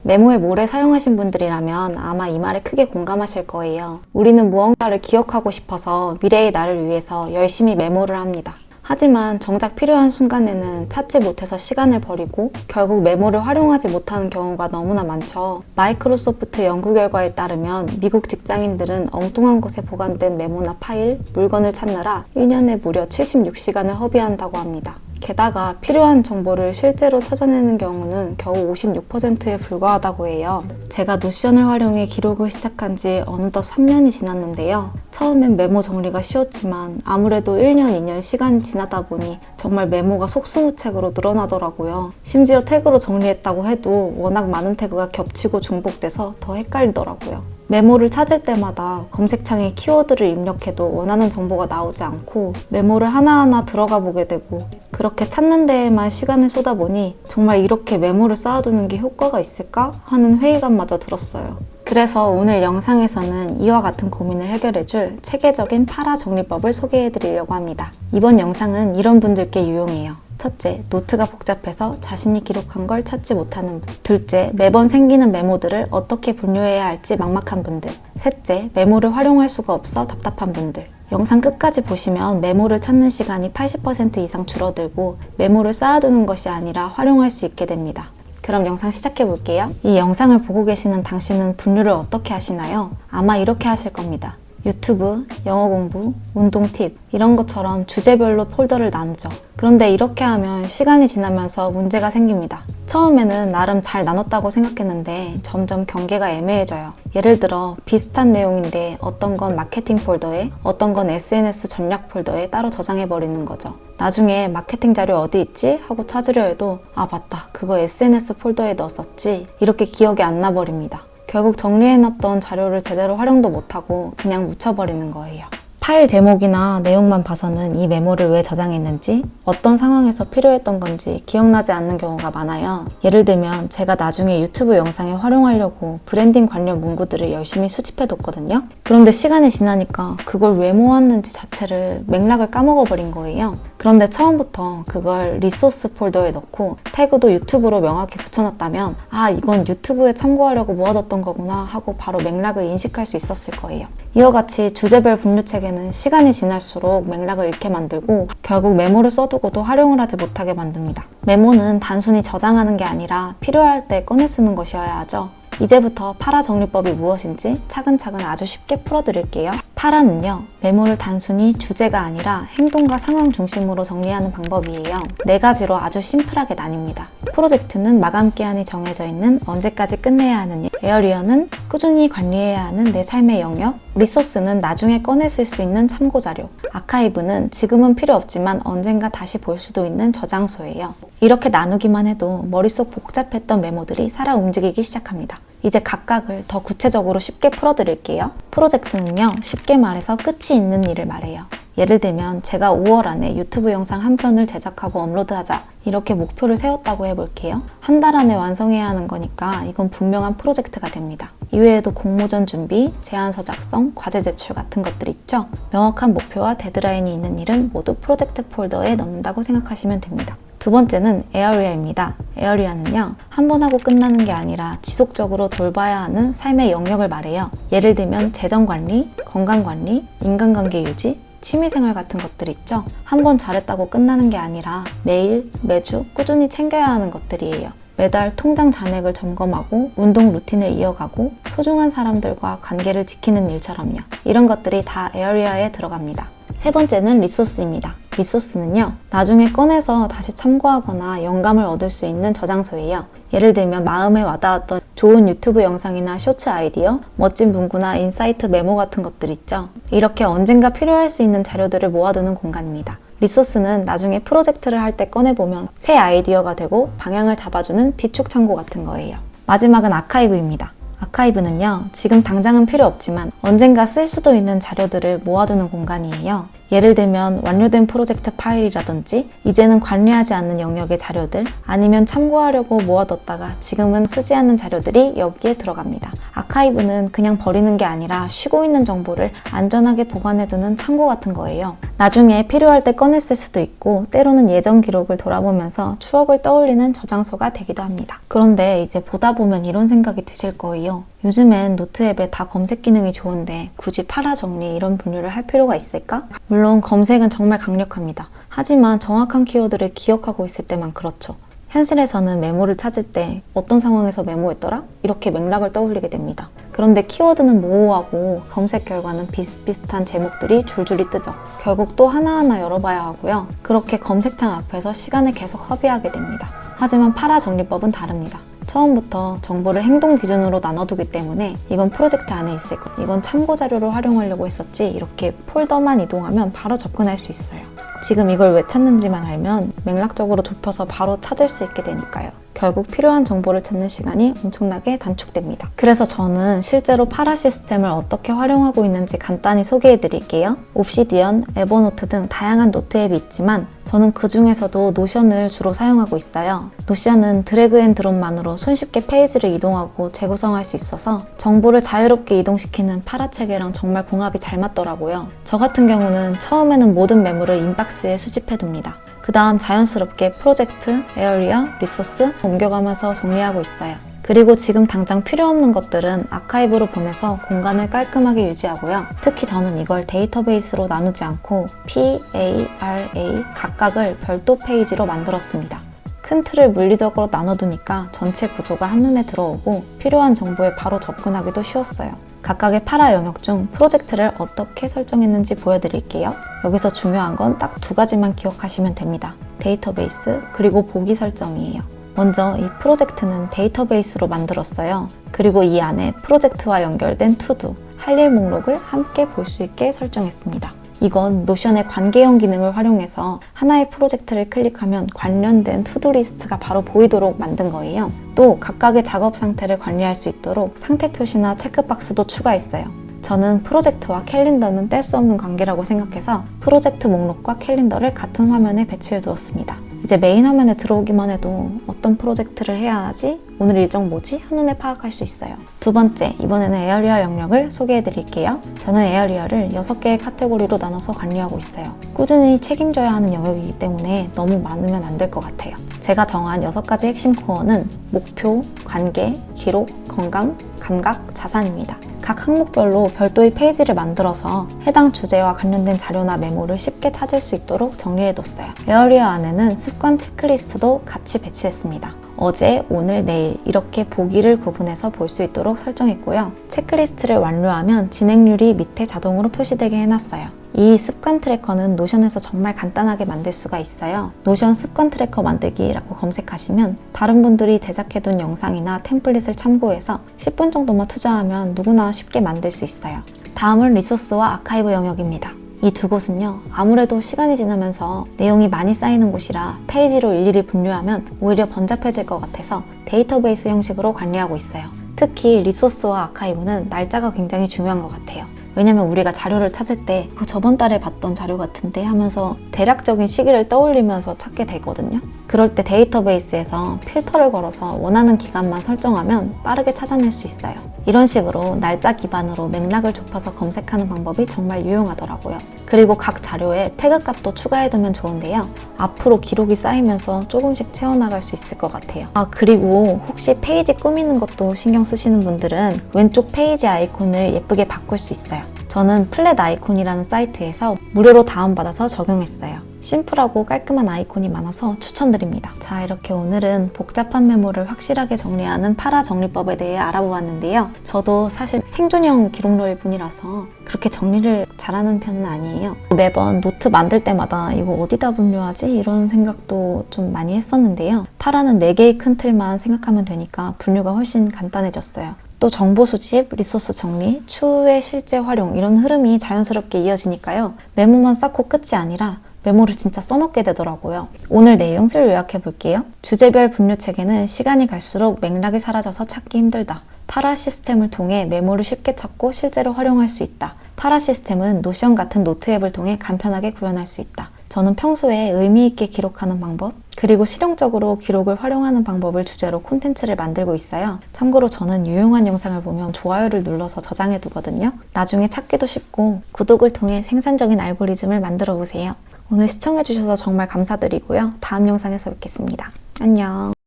메모에 오래 사용하신 분들이라면 아마 이 말에 크게 공감하실 거예요. 우리는 무언가를 기억하고 싶어서 미래의 나를 위해서 열심히 메모를 합니다. 하지만 정작 필요한 순간에는 찾지 못해서 시간을 버리고 결국 메모를 활용하지 못하는 경우가 너무나 많죠. 마이크로소프트 연구 결과에 따르면 미국 직장인들은 엉뚱한 곳에 보관된 메모나 파일, 물건을 찾느라 1년에 무려 76시간을 허비한다고 합니다. 게다가 필요한 정보를 실제로 찾아내는 경우는 겨우 56%에 불과하다고 해요. 제가 노션을 활용해 기록을 시작한 지 어느덧 3년이 지났는데요. 처음엔 메모 정리가 쉬웠지만 아무래도 1년, 2년 시간이 지나다 보니 정말 메모가 속수무책으로 늘어나더라고요. 심지어 태그로 정리했다고 해도 워낙 많은 태그가 겹치고 중복돼서 더 헷갈리더라고요. 메모를 찾을 때마다 검색창에 키워드를 입력해도 원하는 정보가 나오지 않고 메모를 하나하나 들어가 보게 되고 그렇게 찾는 데에만 시간을 쏟아보니 정말 이렇게 메모를 쌓아두는 게 효과가 있을까 하는 회의감마저 들었어요. 그래서 오늘 영상에서는 이와 같은 고민을 해결해줄 체계적인 파라 정리법을 소개해드리려고 합니다. 이번 영상은 이런 분들께 유용해요. 첫째, 노트가 복잡해서 자신이 기록한 걸 찾지 못하는 분. 둘째, 매번 생기는 메모들을 어떻게 분류해야 할지 막막한 분들. 셋째, 메모를 활용할 수가 없어 답답한 분들. 영상 끝까지 보시면 메모를 찾는 시간이 80% 이상 줄어들고 메모를 쌓아두는 것이 아니라 활용할 수 있게 됩니다. 그럼 영상 시작해 볼게요. 이 영상을 보고 계시는 당신은 분류를 어떻게 하시나요? 아마 이렇게 하실 겁니다. 유튜브, 영어 공부, 운동 팁 이런 것처럼 주제별로 폴더를 나누죠. 그런데 이렇게 하면 시간이 지나면서 문제가 생깁니다. 처음에는 나름 잘 나눴다고 생각했는데 점점 경계가 애매해져요. 예를 들어 비슷한 내용인데 어떤 건 마케팅 폴더에 어떤 건 SNS 전략 폴더에 따로 저장해버리는 거죠. 나중에 마케팅 자료 어디 있지? 하고 찾으려 해도 아 맞다 그거 SNS 폴더에 넣었었지 이렇게 기억이 안 나버립니다. 결국 정리해놨던 자료를 제대로 활용도 못하고 그냥 묻혀버리는 거예요. 파일 제목이나 내용만 봐서는 이 메모를 왜 저장했는지 어떤 상황에서 필요했던 건지 기억나지 않는 경우가 많아요. 예를 들면 제가 나중에 유튜브 영상에 활용하려고 브랜딩 관련 문구들을 열심히 수집해뒀거든요. 그런데 시간이 지나니까 그걸 왜 모았는지 자체를 맥락을 까먹어버린 거예요. 그런데 처음부터 그걸 리소스 폴더에 넣고 태그도 유튜브로 명확히 붙여놨다면 아 이건 유튜브에 참고하려고 모아뒀던 거구나 하고 바로 맥락을 인식할 수 있었을 거예요. 이와 같이 주제별 분류 체계는 시간이 지날수록 맥락을 잃게 만들고 결국 메모를 써두고도 활용을 하지 못하게 만듭니다. 메모는 단순히 저장하는 게 아니라 필요할 때 꺼내 쓰는 것이어야 하죠. 이제부터 파라 정리법이 무엇인지 차근차근 아주 쉽게 풀어드릴게요. 파라는요, 메모를 단순히 주제가 아니라 행동과 상황 중심으로 정리하는 방법이에요. 4가지로 아주 심플하게 나뉩니다. 프로젝트는 마감 기한이 정해져 있는 언제까지 끝내야 하는 일, 에어리어는 꾸준히 관리해야 하는 내 삶의 영역, 리소스는 나중에 꺼내 쓸 수 있는 참고자료, 아카이브는 지금은 필요 없지만 언젠가 다시 볼 수도 있는 저장소예요. 이렇게 나누기만 해도 머릿속 복잡했던 메모들이 살아 움직이기 시작합니다. 이제 각각을 더 구체적으로 쉽게 풀어드릴게요. 프로젝트는요, 쉽게 말해서 끝이 있는 일을 말해요. 예를 들면 제가 5월 안에 유튜브 영상 한 편을 제작하고 업로드하자 이렇게 목표를 세웠다고 해볼게요. 한 달 안에 완성해야 하는 거니까 이건 분명한 프로젝트가 됩니다. 이외에도 공모전 준비, 제안서 작성, 과제 제출 같은 것들 있죠? 명확한 목표와 데드라인이 있는 일은 모두 프로젝트 폴더에 넣는다고 생각하시면 됩니다. 두 번째는 에어리어입니다. 에어리어는요, 한 번 하고 끝나는 게 아니라 지속적으로 돌봐야 하는 삶의 영역을 말해요. 예를 들면 재정관리, 건강관리, 인간관계 유지, 취미생활 같은 것들 있죠? 한 번 잘했다고 끝나는 게 아니라 매일, 매주 꾸준히 챙겨야 하는 것들이에요. 매달 통장 잔액을 점검하고 운동 루틴을 이어가고 소중한 사람들과 관계를 지키는 일처럼요. 이런 것들이 다 에어리어에 들어갑니다. 세 번째는 리소스입니다. 리소스는요, 나중에 꺼내서 다시 참고하거나 영감을 얻을 수 있는 저장소예요. 예를 들면 마음에 와닿았던 좋은 유튜브 영상이나 쇼츠 아이디어, 멋진 문구나 인사이트 메모 같은 것들 있죠. 이렇게 언젠가 필요할 수 있는 자료들을 모아두는 공간입니다. 리소스는 나중에 프로젝트를 할 때 꺼내보면 새 아이디어가 되고 방향을 잡아주는 비축 창고 같은 거예요. 마지막은 아카이브입니다. 아카이브는요, 지금 당장은 필요 없지만 언젠가 쓸 수도 있는 자료들을 모아두는 공간이에요. 예를 들면 완료된 프로젝트 파일이라든지 이제는 관리하지 않는 영역의 자료들, 아니면 참고하려고 모아뒀다가 지금은 쓰지 않는 자료들이 여기에 들어갑니다. 아카이브는 그냥 버리는 게 아니라 쉬고 있는 정보를 안전하게 보관해두는 창고 같은 거예요. 나중에 필요할 때 꺼내 쓸 수도 있고 때로는 예전 기록을 돌아보면서 추억을 떠올리는 저장소가 되기도 합니다. 그런데 이제 보다 보면 이런 생각이 드실 거예요. 요즘엔 노트 앱에 다 검색 기능이 좋은데 굳이 팔아 정리 이런 분류를 할 필요가 있을까? 물론 검색은 정말 강력합니다. 하지만 정확한 키워드를 기억하고 있을 때만 그렇죠. 현실에서는 메모를 찾을 때 어떤 상황에서 메모했더라? 이렇게 맥락을 떠올리게 됩니다. 그런데 키워드는 모호하고 검색 결과는 비슷비슷한 제목들이 줄줄이 뜨죠. 결국 또 하나하나 열어봐야 하고요. 그렇게 검색창 앞에서 시간을 계속 허비하게 됩니다. 하지만 팔아 정리법은 다릅니다. 처음부터 정보를 행동 기준으로 나눠두기 때문에 이건 프로젝트 안에 있을 거, 이건 참고 자료로 활용하려고 했었지 이렇게 폴더만 이동하면 바로 접근할 수 있어요. 지금 이걸 왜 찾는지만 알면 맥락적으로 좁혀서 바로 찾을 수 있게 되니까요. 결국 필요한 정보를 찾는 시간이 엄청나게 단축됩니다. 그래서 저는 실제로 파라 시스템을 어떻게 활용하고 있는지 간단히 소개해 드릴게요. 옵시디언, 에버노트 등 다양한 노트 앱이 있지만 저는 그 중에서도 노션을 주로 사용하고 있어요. 노션은 드래그 앤 드롭만으로 손쉽게 페이지를 이동하고 재구성할 수 있어서 정보를 자유롭게 이동시키는 파라 체계랑 정말 궁합이 잘 맞더라고요. 저 같은 경우는 처음에는 모든 메모를 인박스에 수집해 둡니다. 그 다음 자연스럽게 프로젝트, 에어리어, 리소스 옮겨가면서 정리하고 있어요. 그리고 지금 당장 필요 없는 것들은 아카이브로 보내서 공간을 깔끔하게 유지하고요. 특히 저는 이걸 데이터베이스로 나누지 않고 P, A, R, A 각각을 별도 페이지로 만들었습니다. 큰 틀을 물리적으로 나눠두니까 전체 구조가 한눈에 들어오고 필요한 정보에 바로 접근하기도 쉬웠어요. 각각의 파라 영역 중 프로젝트를 어떻게 설정했는지 보여드릴게요. 여기서 중요한 건 딱 두 가지만 기억하시면 됩니다. 데이터베이스 그리고 보기 설정이에요. 먼저 이 프로젝트는 데이터베이스로 만들었어요. 그리고 이 안에 프로젝트와 연결된 투두, 할 일 목록을 함께 볼 수 있게 설정했습니다. 이건 노션의 관계형 기능을 활용해서 하나의 프로젝트를 클릭하면 관련된 투두 리스트가 바로 보이도록 만든 거예요. 또 각각의 작업 상태를 관리할 수 있도록 상태 표시나 체크박스도 추가했어요. 저는 프로젝트와 캘린더는 뗄 수 없는 관계라고 생각해서 프로젝트 목록과 캘린더를 같은 화면에 배치해 두었습니다. 이제 메인 화면에 들어오기만 해도 어떤 프로젝트를 해야 하지? 오늘 일정 뭐지? 한눈에 파악할 수 있어요. 두 번째, 이번에는 에어리어 영역을 소개해 드릴게요. 저는 에어리어를 6개의 카테고리로 나눠서 관리하고 있어요. 꾸준히 책임져야 하는 영역이기 때문에 너무 많으면 안 될 것 같아요. 제가 정한 6가지 핵심 코어는 목표, 관계, 기록, 건강, 감각, 자산입니다. 각 항목별로 별도의 페이지를 만들어서 해당 주제와 관련된 자료나 메모를 쉽게 찾을 수 있도록 정리해뒀어요. 에어리어 안에는 습관 체크리스트도 같이 배치했습니다. 어제, 오늘, 내일 이렇게 보기를 구분해서 볼 수 있도록 설정했고요. 체크리스트를 완료하면 진행률이 밑에 자동으로 표시되게 해놨어요. 이 습관 트래커는 노션에서 정말 간단하게 만들 수가 있어요. 노션 습관 트래커 만들기라고 검색하시면 다른 분들이 제작해둔 영상이나 템플릿을 참고해서 10분 정도만 투자하면 누구나 쉽게 만들 수 있어요. 다음은 리소스와 아카이브 영역입니다. 이 두 곳은요, 아무래도 시간이 지나면서 내용이 많이 쌓이는 곳이라 페이지로 일일이 분류하면 오히려 번잡해질 것 같아서 데이터베이스 형식으로 관리하고 있어요. 특히 리소스와 아카이브는 날짜가 굉장히 중요한 것 같아요. 왜냐면 우리가 자료를 찾을 때 저번 달에 봤던 자료 같은데 하면서 대략적인 시기를 떠올리면서 찾게 되거든요. 그럴 때 데이터베이스에서 필터를 걸어서 원하는 기간만 설정하면 빠르게 찾아낼 수 있어요. 이런 식으로 날짜 기반으로 맥락을 좁혀서 검색하는 방법이 정말 유용하더라고요. 그리고 각 자료에 태그 값도 추가해두면 좋은데요. 앞으로 기록이 쌓이면서 조금씩 채워나갈 수 있을 것 같아요. 그리고 혹시 페이지 꾸미는 것도 신경 쓰시는 분들은 왼쪽 페이지 아이콘을 예쁘게 바꿀 수 있어요. 저는 플랫 아이콘이라는 사이트에서 무료로 다운받아서 적용했어요. 심플하고 깔끔한 아이콘이 많아서 추천드립니다. 자, 이렇게 오늘은 복잡한 메모를 확실하게 정리하는 파라 정리법에 대해 알아보았는데요. 저도 사실 생존형 기록러일 뿐이라서 그렇게 정리를 잘하는 편은 아니에요. 매번 노트 만들 때마다 이거 어디다 분류하지? 이런 생각도 좀 많이 했었는데요. 파라는 4개의 큰 틀만 생각하면 되니까 분류가 훨씬 간단해졌어요. 또 정보 수집, 리소스 정리, 추후의 실제 활용 이런 흐름이 자연스럽게 이어지니까요. 메모만 쌓고 끝이 아니라 메모를 진짜 써먹게 되더라고요. 오늘 내용을 요약해 볼게요. 주제별 분류 체계는 시간이 갈수록 맥락이 사라져서 찾기 힘들다. 파라 시스템을 통해 메모를 쉽게 찾고 실제로 활용할 수 있다. 파라 시스템은 노션 같은 노트 앱을 통해 간편하게 구현할 수 있다. 저는 평소에 의미 있게 기록하는 방법, 그리고 실용적으로 기록을 활용하는 방법을 주제로 콘텐츠를 만들고 있어요. 참고로 저는 유용한 영상을 보면 좋아요를 눌러서 저장해 두거든요. 나중에 찾기도 쉽고 구독을 통해 생산적인 알고리즘을 만들어 보세요. 오늘 시청해 주셔서 정말 감사드리고요. 다음 영상에서 뵙겠습니다. 안녕.